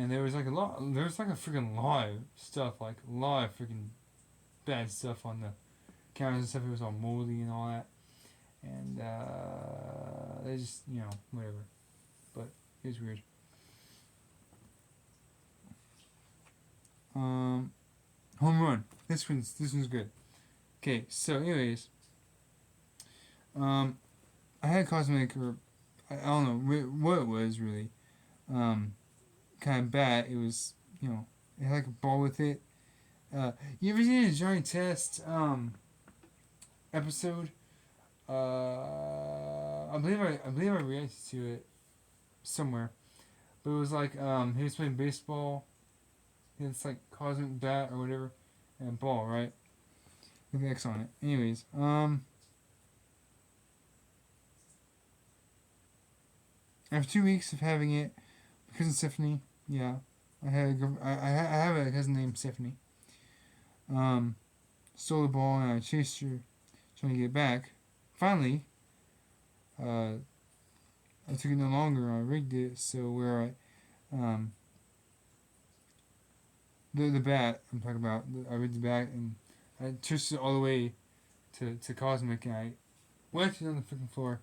and there was like a freaking lot of stuff, like a lot of freaking bad stuff on the counters and stuff. It was all moldy and all that, and they just whatever. But it was weird. Um, Home run. This one's good. Okay, so anyways, um, I had a cosmetic, or I don't know what it was really. Um, Kind of bad. It was, it had like a ball with it. You ever seen a Johnny Test episode? I believe I reacted to it somewhere, but it was like he was playing baseball. It's like cosmic bat or whatever, and ball, right? With the X on it. Anyways, after 2 weeks of having it, my cousin Stephanie, yeah, I have a cousin named Stephanie. Um, Stole the ball and I chased her, trying to get it back. Finally, uh, I took it no longer. I rigged it so where um, the bat I'm talking about, I rigged the bat and I twisted it all the way to Cosmic, and I whacked it on the freaking floor,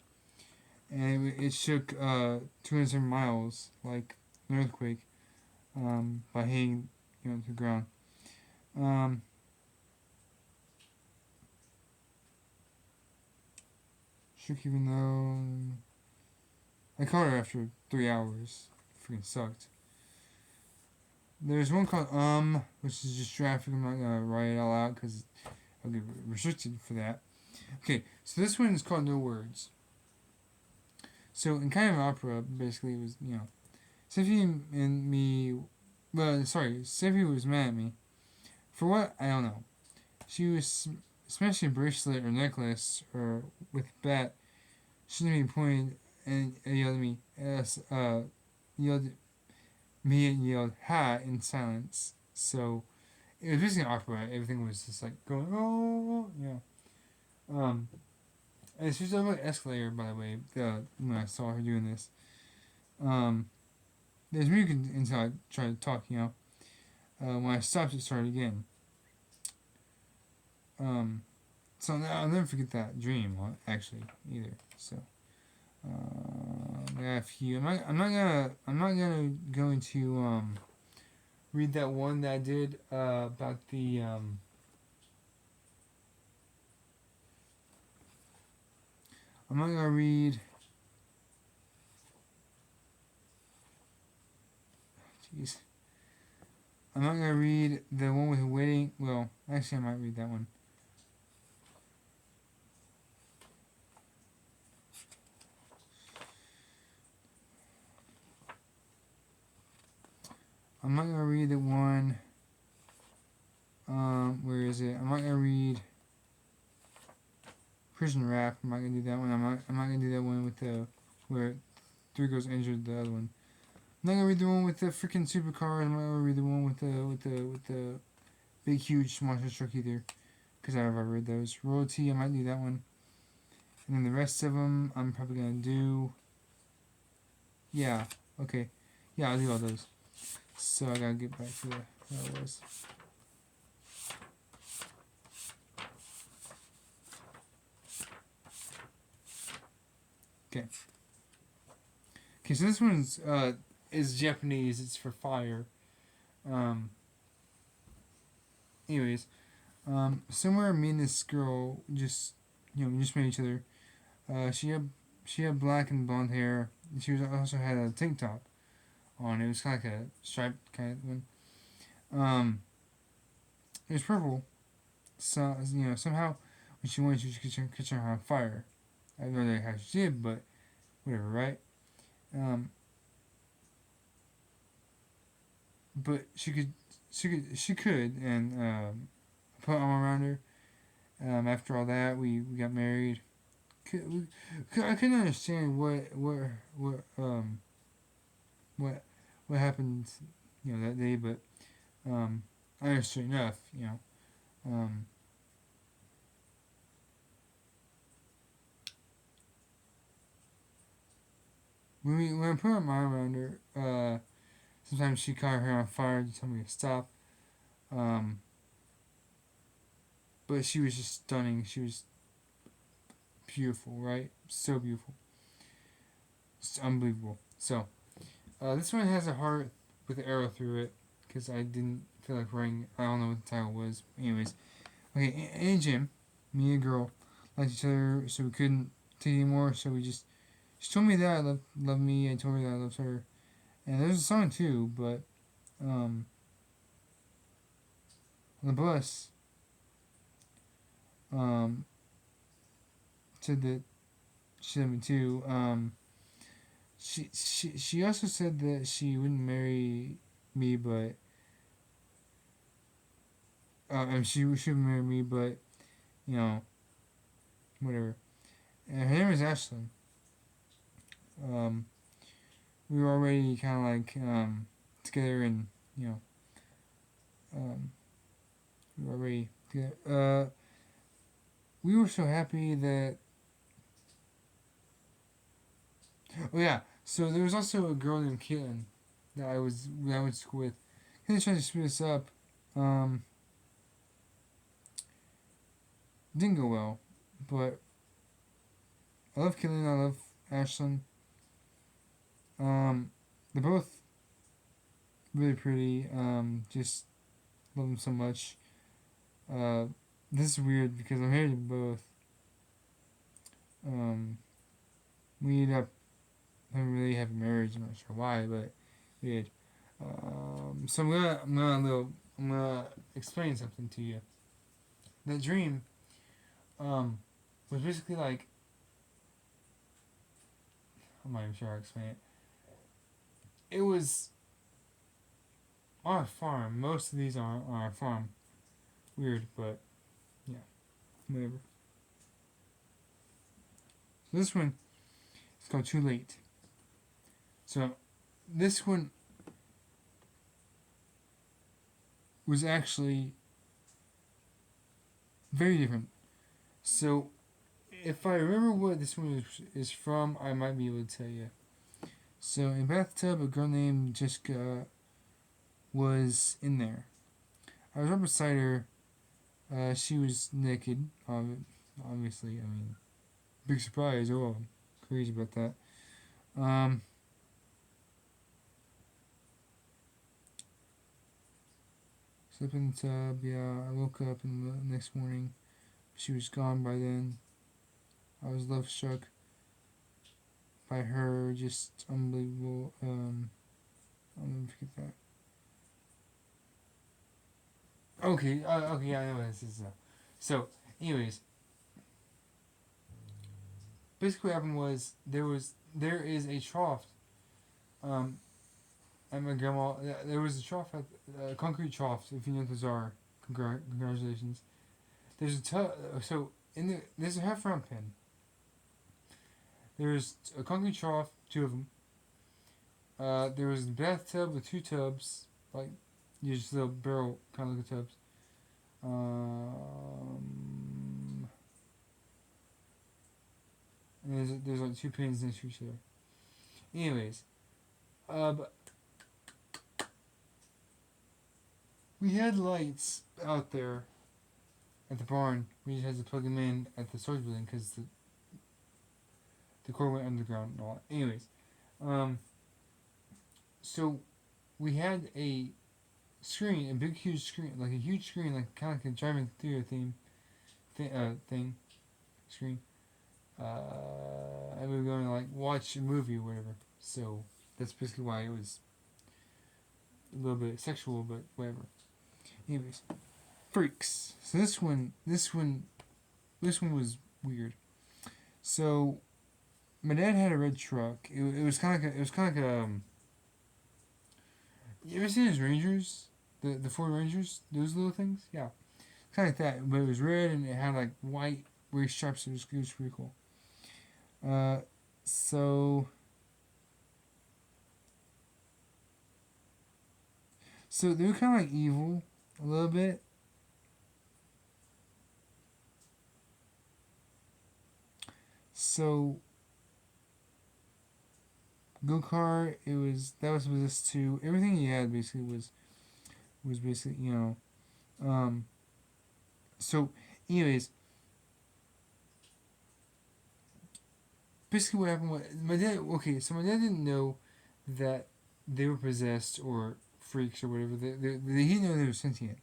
and it shook 207 miles like an earthquake, by hitting the ground. Um, Shook even though I caught her after 3 hours. Freaking sucked. There's one called which is just traffic. I'm not gonna write it all out because I'll get restricted for that. Okay, so this one is called No Words. So in kind of opera, basically, it was Sophie and me. Well, sorry, Sophie was mad at me for what I don't know. She was smashing a bracelet or necklace or with a bat. She didn't be pointed and yelled at me. Yelled at me and yelled "ha" in silence. So it was basically an opera. Everything was just like going oh Um, and she was on my escalator, by the way. When I saw her doing this, um, there's music until I tried to talk. When I stopped, it started again. Um, so I'll never forget that dream, actually, either. So, I got a few. I'm not gonna go into read that one that I did about the I'm not gonna read. Jeez. I'm not gonna read the one with the wedding. Well, actually, I might read that one. I'm not gonna read the one. Where is it? I'm not gonna read Prison Rap. I'm not gonna do that one. I'm not gonna do that one with the where three girls injured the other one. I'm not gonna read the one with the freaking supercar. I'm not gonna read the one with the big huge monster truck either, because I've already read those. Royalty. I might do that one. And then the rest of them, I'm probably gonna do. Yeah. Okay. Yeah, I'll do all those. So I gotta get back to where I was. Okay. Okay, so this one's is Japanese. It's for fire. Um. Anyways, somewhere me and this girl just met each other. She had black and blonde hair. She was also had a tank top on. It was kind of like a striped kind of one. It was purple. So somehow when she went, she could catch her on fire. I don't know how she did, but whatever, right? Um, but she could, and put arm around her. After all that, we got married. I couldn't understand what what happened, that day, but I understood enough, Um, when I put my arm around her, Sometimes she caught her on fire to tell me to stop. Um, but she was just stunning. She was beautiful, right? So beautiful. It's unbelievable. So, this one has a heart with an arrow through it because I didn't feel like writing. I don't know what the title was. Anyways, okay, in a gym, me and a girl liked each other, so we couldn't take anymore. So we just she told me that I loved me. I told her that I loved her, and there's a song too. But on the bus, um, said that she loved me too. She also said that she wouldn't marry me, but and she would marry me, but you know whatever. And her name is Ashlyn. Um, we were already kind of like together, and you know we were already together. We were so happy that oh yeah. So there was also a girl named Caitlin that I went to school with. He was trying to split us up. Um, didn't go well, but I love Caitlin. I love Ashlyn. Um, they're both really pretty. Just love them so much. Uh, this is weird because I'm married to both. Um, we ended up having really happy marriage. I'm not sure why, but we did. So I'm gonna explain something to you. That dream, was basically like I'm not even sure how to explain it. It was on a farm. Most of these are on a farm. Weird, but yeah, whatever. So this one is called Too Late. So this one was actually very different. So if I remember what this one is from, I might be able to tell you. So in a bathtub, a girl named Jessica was in there. I was right beside her. She was naked. Obviously, I mean, big surprise. Oh, I'm crazy about that. Um, Slept in the tub. Yeah, I woke up in the next morning. She was gone by then. I was love struck by her. Just unbelievable. I'll never forget that. Okay. Okay. Yeah, I know what this is. So, anyways, basically what happened was there is a trough. Um, at my grandma, there was a trough at concrete trough. If you know what those are, congratulations. There's a tub. So there's a half round pen. There's a concrete trough, two of them. There was a bathtub with two tubs, like just little barrel kind of like tubs. Um, and there's like two pins next to each other. Anyways, but we had lights out there at the barn. We just had to plug them in at the storage building because the core went underground and all. Anyways, um, so we had a screen, a big huge screen, like a huge screen, like kind of like a driving theater thing screen. And we were going to like watch a movie or whatever. So that's basically why it was a little bit sexual, but whatever. Anyways, freaks. So this one was weird. So my dad had a red truck. It was kind of like you ever seen his Rangers? The Ford Rangers, those little things, yeah, kind of like that. But it was red and it had like white race stripes. It was pretty cool. Uh, so so they were kind of like evil a little bit. So go kart. That was possessed too. Everything he had basically was basically so anyways, basically what happened was my dad. Okay, so my dad didn't know that they were possessed or freaks or whatever. He didn't know they were sentient.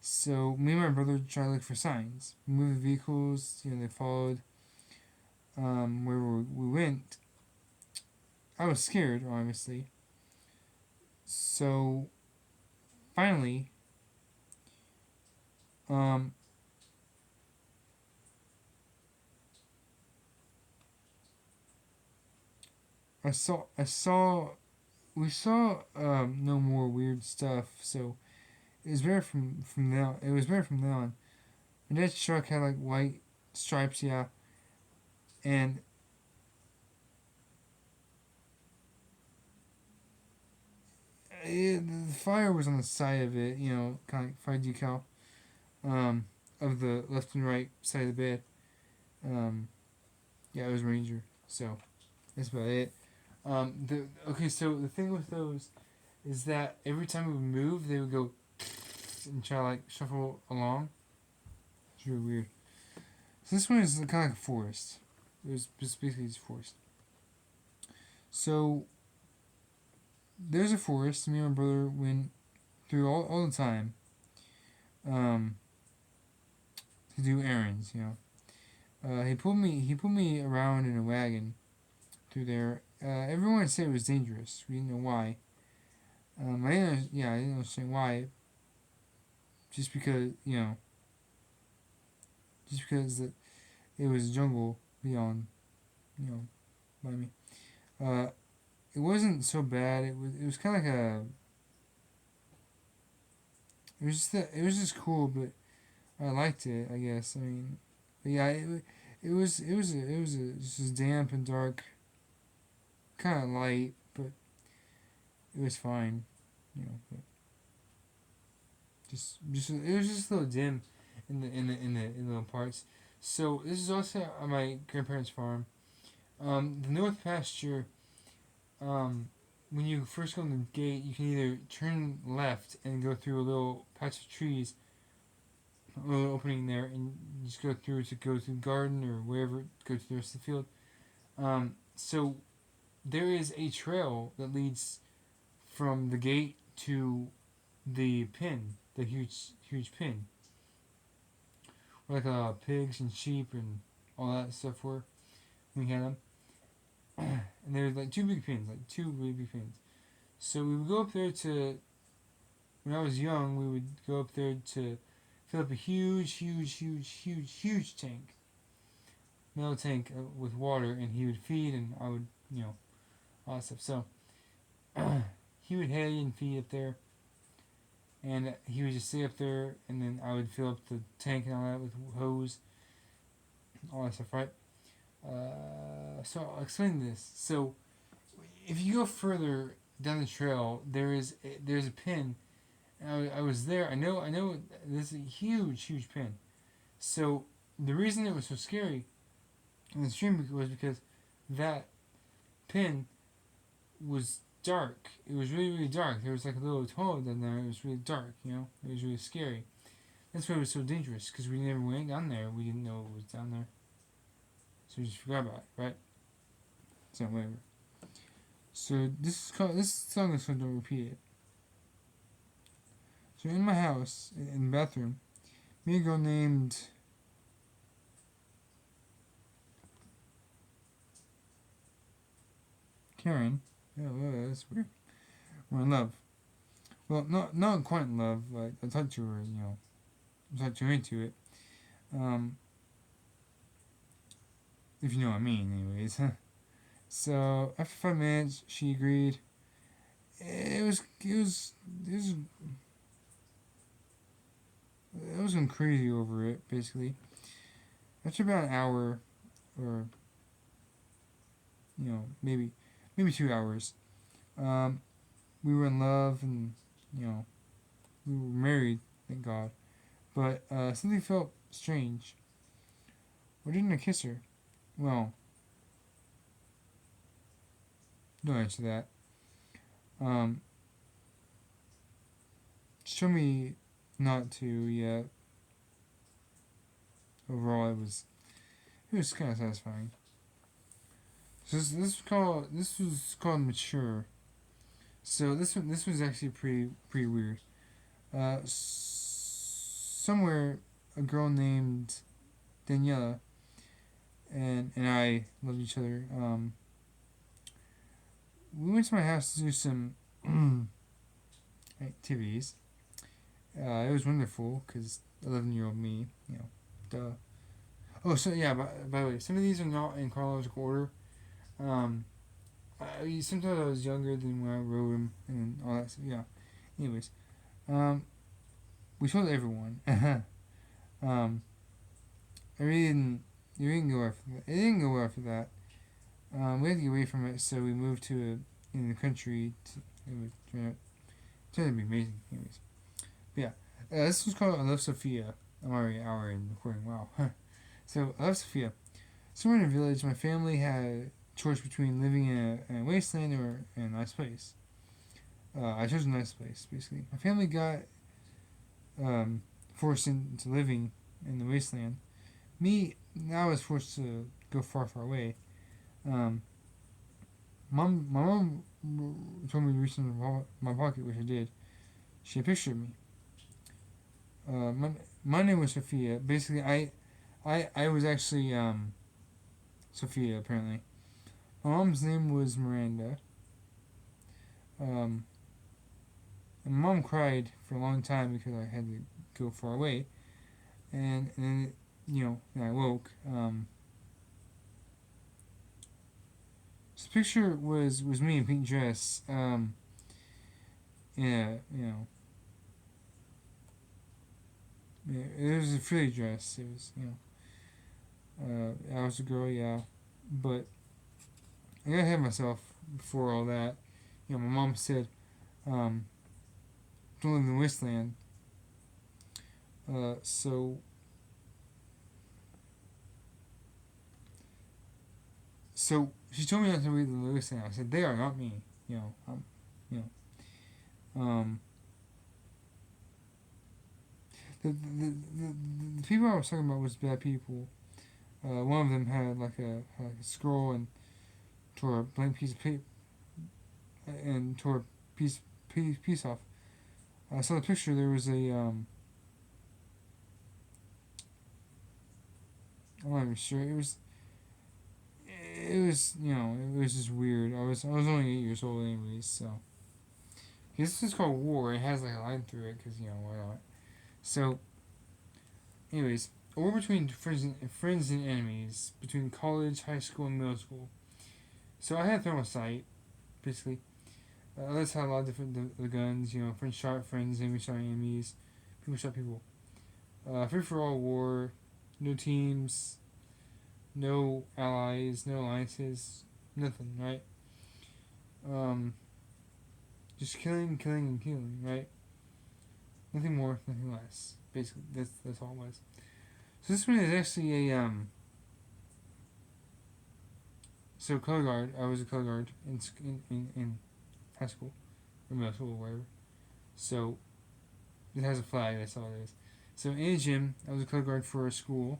So me and my brother tried to look for signs. We moved the vehicles. They followed wherever we went. I was scared, obviously. So finally, um, we saw no more weird stuff. So it was better from now. It was better from now on. My dad's truck had like white stripes, yeah, and the fire was on the side of it. Kind of like fire decal, um, of the left and right side of the bed. Um, yeah, it was Ranger. So that's about it. So the thing with those is that every time we would move, they would go and try to like shuffle along. It's really weird. So this one is kind of like a forest. It was just basically just forest. So there's a forest. Me and my brother went through all the time, um, to do errands. He put me around in a wagon through there. Everyone said it was dangerous. We didn't know why. I didn't understand why. Just because it was a jungle beyond, you know, by me. Uh, it wasn't so bad. It was kind of like it was just cool, but I liked it. I guess. I mean, but yeah, just damp and dark, kind of light, but it was fine. But just it was just a little dim in the parts. So this is also on my grandparents' farm. The north pasture. Um, when you first go in the gate, you can either turn left and go through a little patch of trees, a little opening there, and just go through to go to the garden or wherever, go to the rest of the field. So there is a trail that leads from the gate to the pin, the huge pin, where like pigs and sheep and all that stuff were. We had them, and there was like two big pins, like two really big pins. So we would go up there to. When I was young, we would go up there to fill up a huge tank, metal tank with water, and he would feed, and I would, all that stuff. So he would hay and feed up there, and he would just stay up there, and then I would fill up the tank and all that with hose, all that stuff, right? So I'll explain this. So if you go further down the trail, there's a pin. And I was there. I know. This is a huge pin. So the reason it was so scary in the stream was because that pin was dark. It was really dark. There was like a little tunnel down there. It was really dark. It was really scary. That's why it was so dangerous because we never went down there. We didn't know it was down there, so we just forgot about it, right? So whatever. So this song is going to repeat it. So in my house, in the bathroom, me and a girl named Karen. Yeah, well, that's weird. We're in love. Well, not quite in love. Like I talked to her, I talked too into it. Um, if you know what I mean, anyways. So after 5 minutes, she agreed. I was going crazy over it, basically. After about an hour, or maybe 2 hours, um, we were in love, and you know, we were married, thank God. But something felt strange. Why didn't I kiss her? Well, don't answer that. Um, show me not to yet. Overall, it was kind of satisfying. So this was called mature. So this was actually pretty weird. Somewhere a girl named Daniela and I loved each other. We went to my house to do some activities. It was wonderful because 11-year-old me, duh. Oh, so yeah. By the way, some of these are not in chronological order. Um, sometimes I was younger than when I wrote them and all that. So yeah. Anyways, um, we told everyone. um, I really didn't. It didn't go after that. It didn't go after that. We had to get away from it, so we moved to in the country. It was turned out to be amazing. Anyways, but yeah, this was called I Love Sophia. I'm already an hour in recording. Wow. So I love Sophia. Somewhere in a village, my family had a choice between living in a wasteland or in a nice place. I chose a nice place, basically. My family got forced into living in the wasteland. Me, I was forced to go far, far away. Um, my mom told me to reach into my pocket, which I did. She had a picture of me. My name was Sophia. Basically, I was actually Sophia, apparently. My mom's name was Miranda. Um, and my mom cried for a long time because I had to go far away. And then, when I woke. So the picture was me in a pink dress. Yeah, it was a frilly dress. It was, I was a girl, yeah. But I got ahead of myself before all that. My mom said, um, don't live in the wasteland. So she told me not to read the wasteland. I said, they are not me. You know, the people I was talking about was bad people. One of them had like a scroll and tore a blank piece of paper and tore a piece off. I saw the picture. There was a I'm not even sure. It was just weird. I was only 8 years old anyways, so this is called War. It has like a line through it because why not? So, anyways, a war between friends and enemies between college, high school, and middle school. So I had thermosight, basically. Others had a lot of different the guns. Friends shot friends, enemies shot enemies, people shot people. Free for all war, no teams, no allies, no alliances, nothing, right? Just killing, killing, and killing, right? Nothing more, nothing less. Basically, that's all it was. So this one is actually a So color guard, I was a color guard in high school or middle school or whatever. So it has a flag. That's all it is. So in a gym, I was a color guard for a school.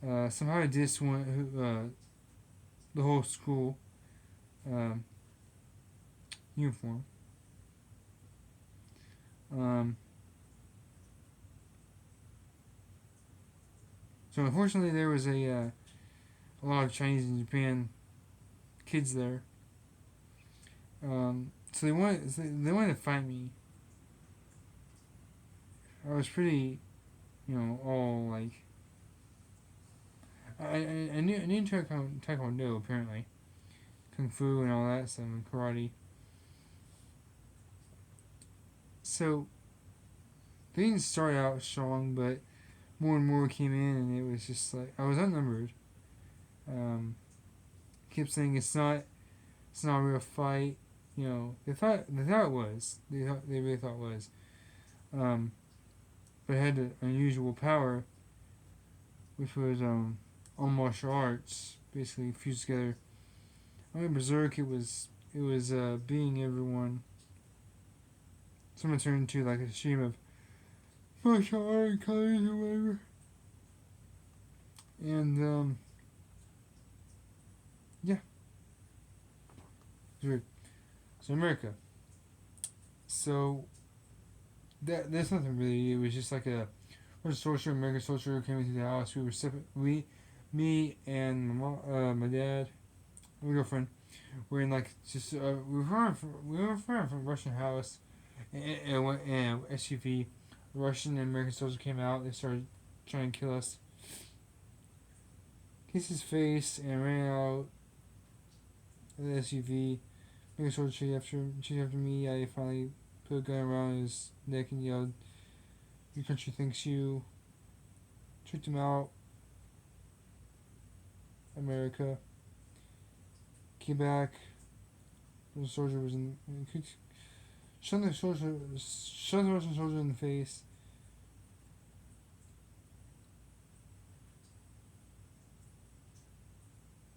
Somehow I dissed the whole school um, uniform. So unfortunately, there was a lot of Chinese and Japan kids there. So they wanted to fight me. I was pretty, all like I knew taekwondo apparently, kung fu and all that stuff, and karate. So they didn't start out strong, but more and more came in, and it was just like I was outnumbered. Kept saying it's not a real fight. They thought it was. They really thought it was. But it had an unusual power, which was all martial arts basically fused together. I mean Berserk. It was it was being everyone. Someone turned into like a stream of martial art colors or whatever. And yeah, it's weird. So America. So there's nothing really. It was just like a soldier, American soldier came into the house. We were separate. Me and my dad, my girlfriend, were in like just we were from a Russian house, and SUV. Russian and American soldiers came out. They started trying to kill us. Kissed his face and ran out of the SUV. American soldier chased after me. I finally put a gun around his neck and yelled, "Your country thanks you." Tricked him out. America. Came back. The soldier was in. Shot the Russian soldier in the face.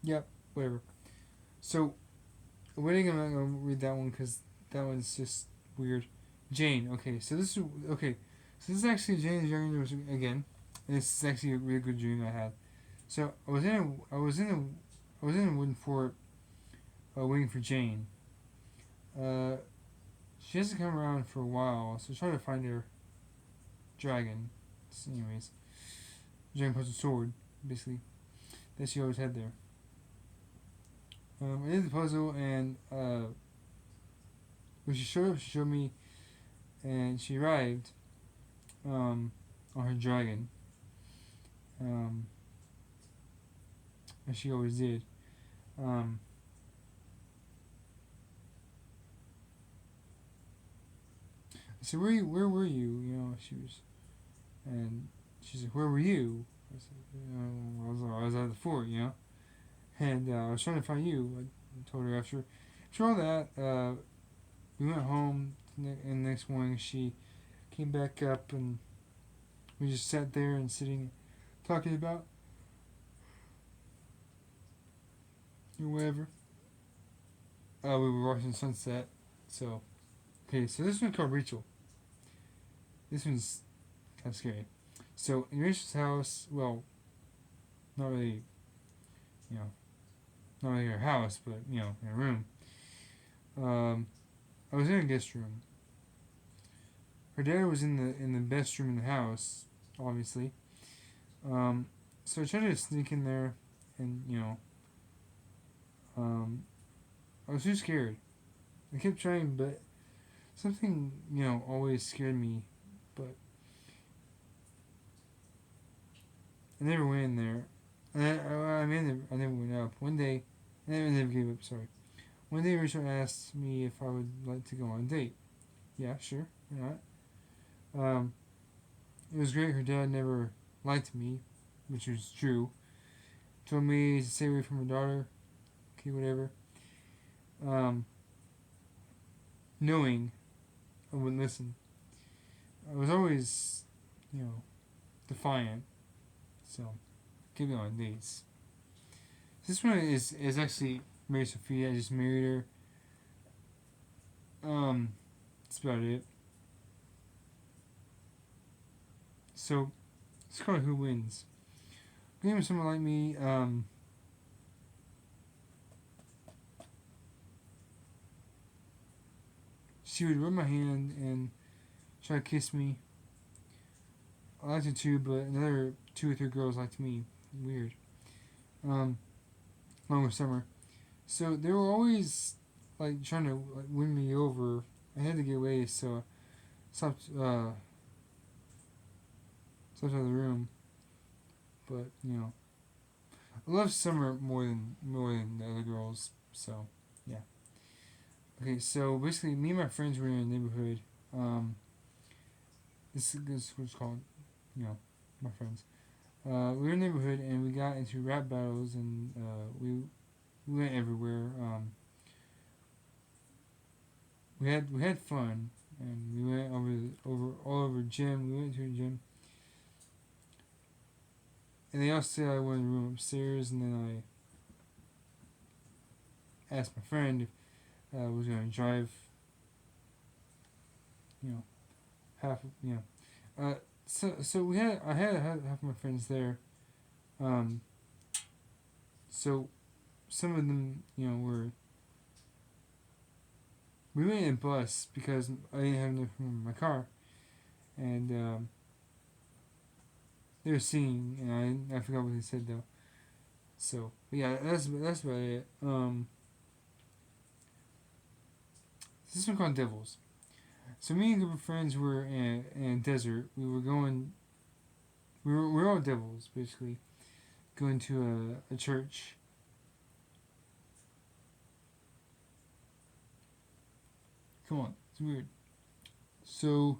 Yep, whatever. So, waiting. I'm not gonna read that one because that one's just weird. Jane. Okay, so this is okay. So this is actually Jane's younger version again. And this is actually a really good dream I had. So I was in a wooden fort, waiting for Jane. Uh, she hasn't come around for a while, so I try to find her dragon. So anyways, dragon puts a sword, basically, that she always had there. I did the puzzle, and when she showed up, she showed me, and she arrived on her dragon, um, as she always did. Um, I said, where were you? You know, she was, and she's like, where were you? I said, I was at the fort, you know, and I was trying to find you. I told her after all that, we went home, and the next morning she came back up, and we just sat there and sitting, talking about or whatever. We were watching sunset. So, okay, so this one's called Rachel. This one's kind of scary. So in Rachel's house, well, not really, you know, not really her house, but you know, in a room. Um, I was in a guest room. Her dad was in the best room in the house, obviously. Um, so I tried to sneak in there, and um, I was too scared. I kept trying, but something always scared me. But I never went in there. I never went up. One day, I never gave up. Sorry. One day, Rachel asked me if I would like to go on a date. Yeah, sure. Why not? It was great. Her dad never liked me, which was true. Told me to stay away from her daughter. Okay, whatever. Um, Knowing I wouldn't listen. I was always, defiant. So, keep me on dates. This one is actually Mary Sophia. I just married her. That's about it. So, it's called Who Wins. Game with someone like me. She would rub my hand and try to kiss me. I liked her too, but another two or three girls liked me. Weird. Um, Along with Summer. So they were always like trying to like win me over. I had to get away, so I stopped out of the room. But I love Summer more than the other girls. So yeah. Okay, so basically, me and my friends were in a neighborhood. This was called, my friends. We were in a neighborhood and we got into rap battles and we went everywhere. We had fun and we went over all over gym. We went to a gym, and they all said I went in the room upstairs, and then I asked my friend if was gonna drive, you know, half, so I had half my friends there. Um, so some of them, were we went in a bus because I didn't have enough room in my car, and they were singing, and I forgot what they said though. So but yeah, that's about it. This one called Devils. So me and a group of friends were in a desert. We were going. We were all devils basically, going to a church. Come on, it's weird. So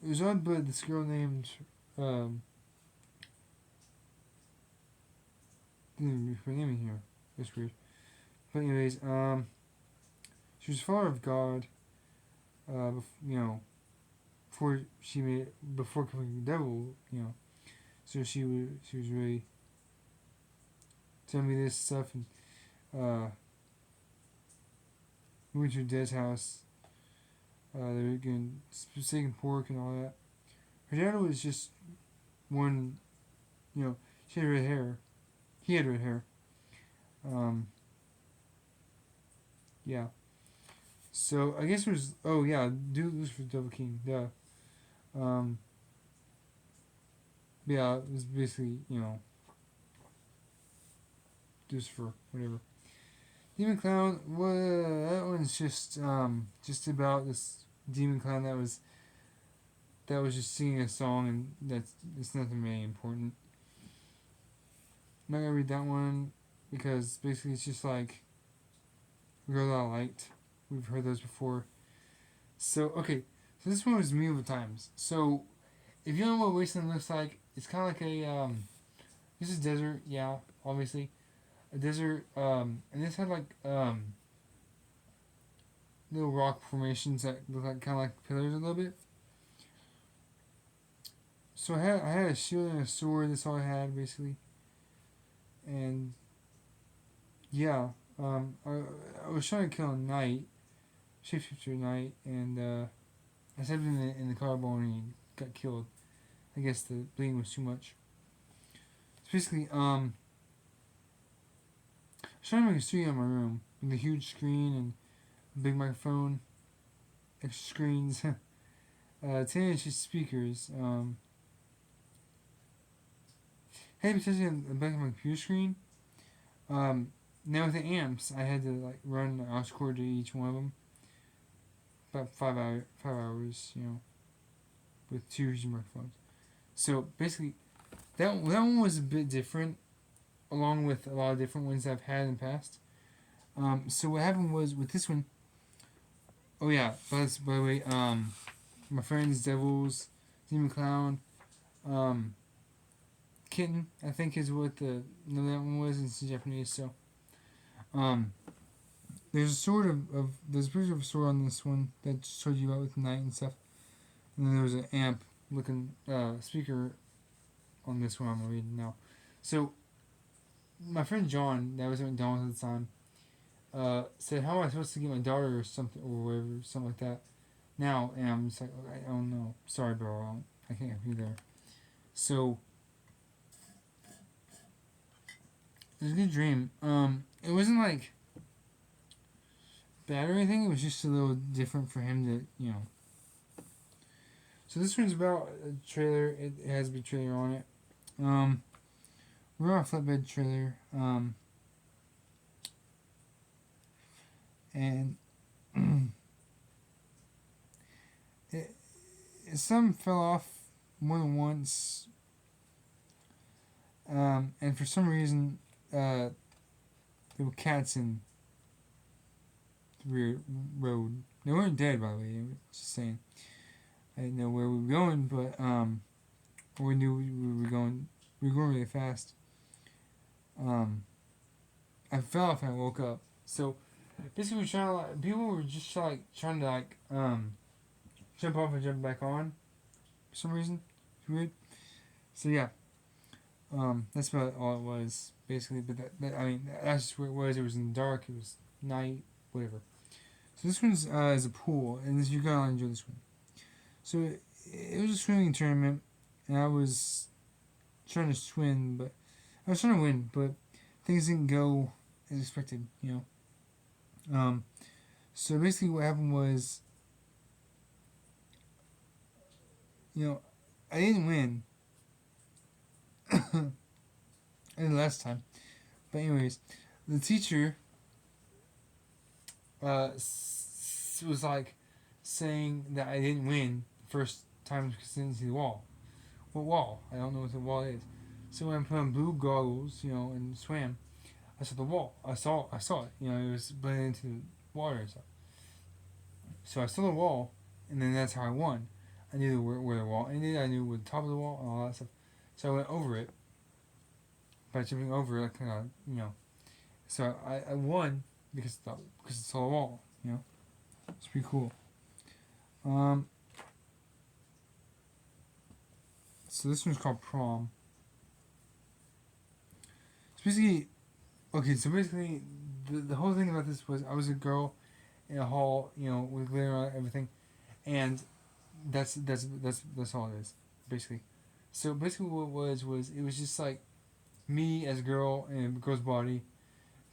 it was owned by this girl named um. Didn't even her name in here. That's weird. But anyways, she was a follower of God. You know, before becoming the devil. So she was really telling me this stuff, and uh, we went to her dad's house. They were getting steak and pork and all that. Her dad was just one. She had red hair. He had red hair. Um, yeah. So I guess it was. Oh yeah, Dude was for Devil King. Yeah. Um, yeah, it was basically just for whatever. Demon Clown. Well, that one's just about this demon clown that was just singing a song, and it's nothing really important. I'm not gonna read that one because basically it's just like Girl That I Liked. We've heard those before. So okay, so this one was Medieval Times. So if you don't know what Wasteland looks like, it's kind of like a this is desert, yeah, obviously a desert. And this had like little rock formations that look like kind of like pillars a little bit. So I had a shield and a sword. That's all I had basically. And yeah, I was trying to kill a knight, shapeshifter knight, and I stepped in the carbone and he got killed. I guess the bleeding was too much. So basically, I was trying to make a studio in my room with a huge screen and a big microphone, extra screens, 10-inch speakers. Had potentially on the back of my computer screen. Now with the amps, I had to like run an aux cord to each one of them. About 5 hours, with two huge microphones. So basically, that one was a bit different, along with a lot of different ones I've had in the past. So what happened was with this one. Oh yeah, by the way, my friends Devils, Demon Clown, Kitten, I think is what that one was in Japanese. So, there's a sort of there's a picture of a sword on this one that showed you about with the knight and stuff, and then there was an amp looking speaker on this one I'm reading now. So, my friend John, that was at McDonald's at the time, said, "How am I supposed to get my daughter or something or whatever, something like that?" Now, and I'm just like, I don't know. Sorry, bro, I can't help you there. So it was a good dream. It wasn't like bad or anything. It was just a little different for him to. So this one's about a trailer. It has a big trailer on it. We're on a flatbed trailer. And some fell off more than once. And for some reason, there were cats in the rear road. They weren't dead, by the way. Just saying. I didn't know where we were going, but we knew we were going. We were going really fast. I fell off and I woke up. So basically, we were trying to people were just trying to jump off and jump back on for some reason. It's weird. So yeah, that's about all it was basically. But I mean, that's just where it was. It was in the dark. It was night. Whatever. So this one's is a pool, and you're gonna enjoy this one. So it was a swimming tournament, and I was trying to swim, but I was trying to win, but things didn't go as expected. So basically, what happened was, I didn't win. And last time, but anyways, the teacher was like saying that I didn't win the first time because I didn't see the wall. What wall? I don't know what the wall is. So when I put on blue goggles, and swam, I saw the wall. I saw it. It was blending into the water and stuff. So I saw the wall, and then that's how I won. I knew where the wall ended. I knew where the top of the wall and all that stuff. So I went over it by jumping over it, kind of. So I won because I saw the wall. It's pretty cool. So this one's called prom. It's basically okay. So basically, the whole thing about this was I was a girl in a hall, with glitter on everything, and that's all it is, basically. So basically, what it was it was just like me as a girl in a girl's body,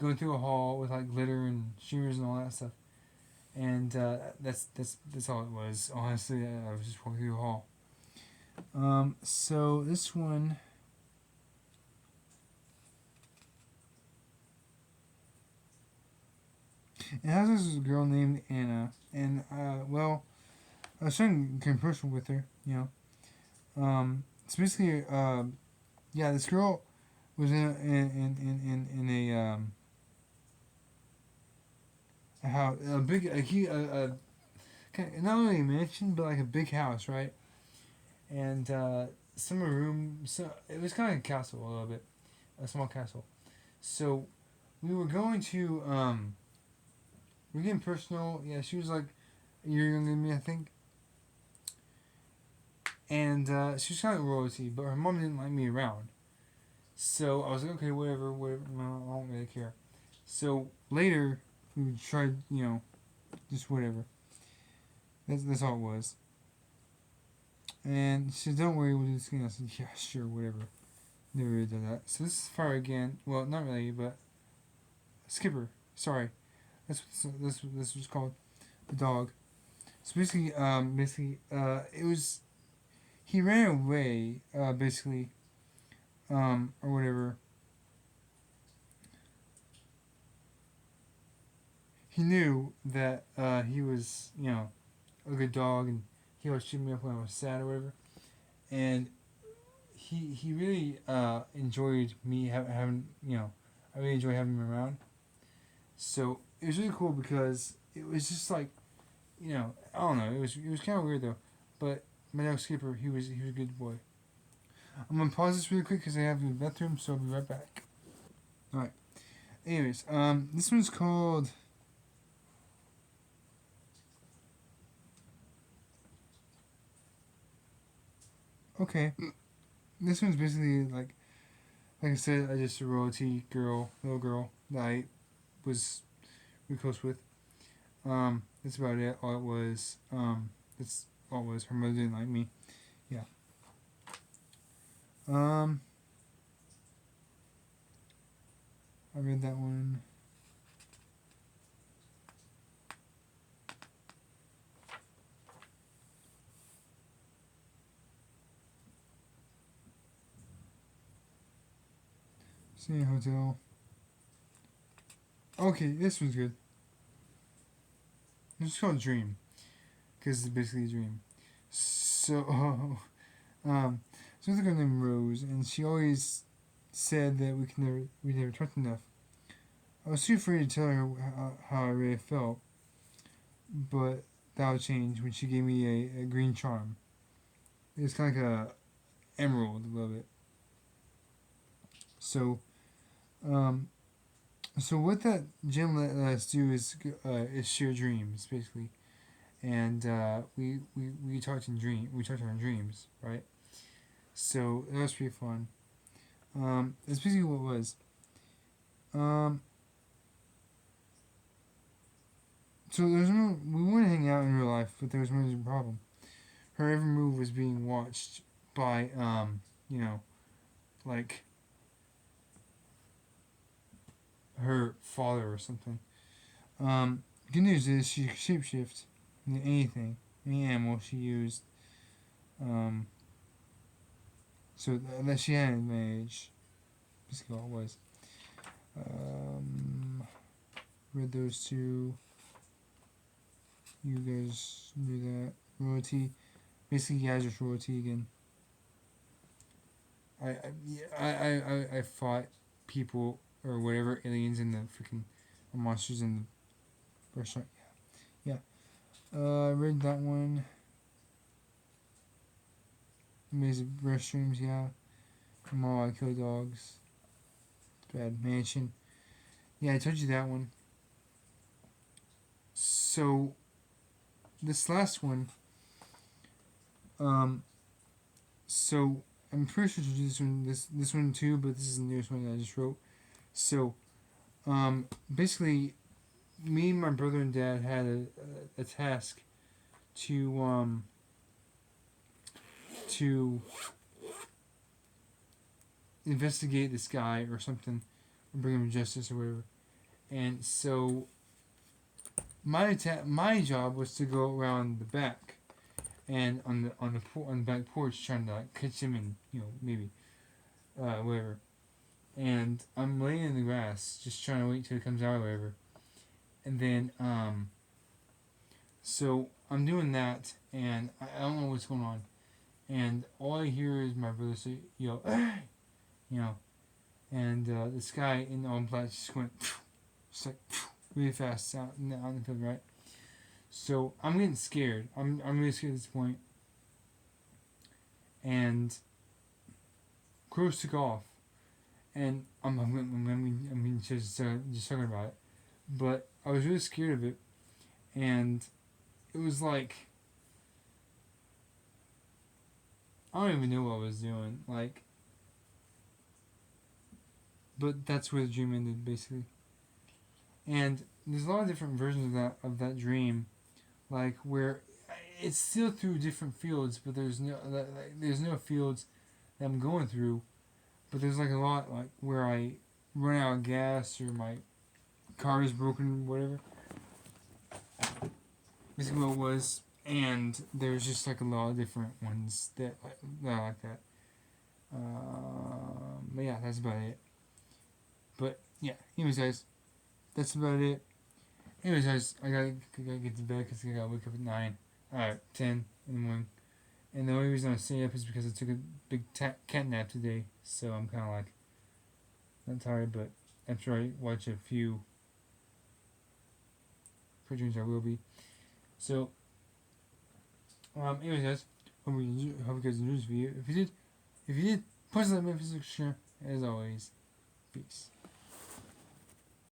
going through a hall with like glitter and streamers and all that stuff, and that's all it was. Honestly, I was just walking through a hall. So this one. It has this girl named Anna, and I was trying to get personal with her, it's basically, this girl was in a house, a big, kind of, not really a mansion, but like a big house, right? And some room, so it was kind of a castle a little bit, a small castle. So we were going to, we're getting personal. Yeah, she was like a year younger than me, I think. And she was kind of royalty, but her mom didn't like me around. So I was like, okay, whatever, no, I don't really care. So later, we tried, just whatever. That's all it was. And she said, don't worry, we'll do this again. I said, yeah, sure, whatever. Never really did that. So this is fire again. Well, not really, but Skipper. Sorry. That's what this was called. The dog. So basically, it was he ran away, basically, or whatever. He knew that he was, a good dog, and he always cheered me up when I was sad or whatever. And he really enjoyed me having, I really enjoyed having him around. So it was really cool because it was just like, I don't know, it was kind of weird though, but my dog Skipper, he was a good boy. I'm gonna pause this really quick because I have to go to the bathroom, so I'll be right back. All right. Anyways, this one's called. Okay, this one's basically like I said, I just a royalty girl, little girl that I was really close with. That's about it. All it was. That's all it was. Her mother didn't like me. Yeah. Um, I read that one. Stay hotel. Okay, this one's good. It's called Dream, because it's basically a dream. So, so there's a girl named Rose, and she always said that we never talked enough. I was too afraid to tell her how I really felt, but that would change when she gave me a green charm. It was kind of like a emerald a little bit. So, um, so what that gym let us do is share dreams basically, and we talked in dream we talked in our dreams, right? So that was pretty fun. That's basically what it was. Um, So there's no, we wouldn't hang out in real life, but there was a major problem. Her every move was being watched by, you know, like her father or something. Good news is she could shapeshift into anything, any animal she used. Um, so that she had an advantage. Basically, all it was. Read those two. You guys do that. Royalty. Basically, you guys just royalty again. I fought people or whatever aliens in the freaking monsters in the restaurant. Yeah. I read that one. Amazing restrooms. Yeah. Tomorrow I kill dogs. Bad mansion. Yeah, I told you that one. So this last one. Um. So I'm pretty sure to do this one too, but this is the newest one that I just wrote. So, basically, me and my brother and dad had a task to to investigate this guy or something, or bring him to justice or whatever. And so my job was to go around the back and on the back porch trying to like catch him and maybe whatever. And I'm laying in the grass just trying to wait till he comes out or whatever. And then so I'm doing that and I don't know what's going on. And all I hear is my brother say, hey! You know, and this guy in all black just went, just like, really fast out in the field, right? So I'm getting scared. I'm really scared at this point. And Crows took off. And I'm just talking about it. But I was really scared of it. And it was like, I don't even know what I was doing. Like, but that's where the dream ended, basically. And there's a lot of different versions of that dream, like where it's still through different fields, but there's no fields that I'm going through, but there's like a lot like where I run out of gas or my car is broken, whatever. Basically, what it was, and there's just like a lot of different ones that are like that. But yeah, that's about it. But yeah, anyways, guys, that's about it. Anyways, guys, I gotta get to bed because I gotta wake up at 9. 10 in the morning. And the only reason I stay up is because I took a big cat nap today. So I'm kind of like, not tired, but after I watch a few cartoons, I will be. So, anyways, guys, hope you guys enjoyed this video. If you did, punch that Memphis share. As always, peace.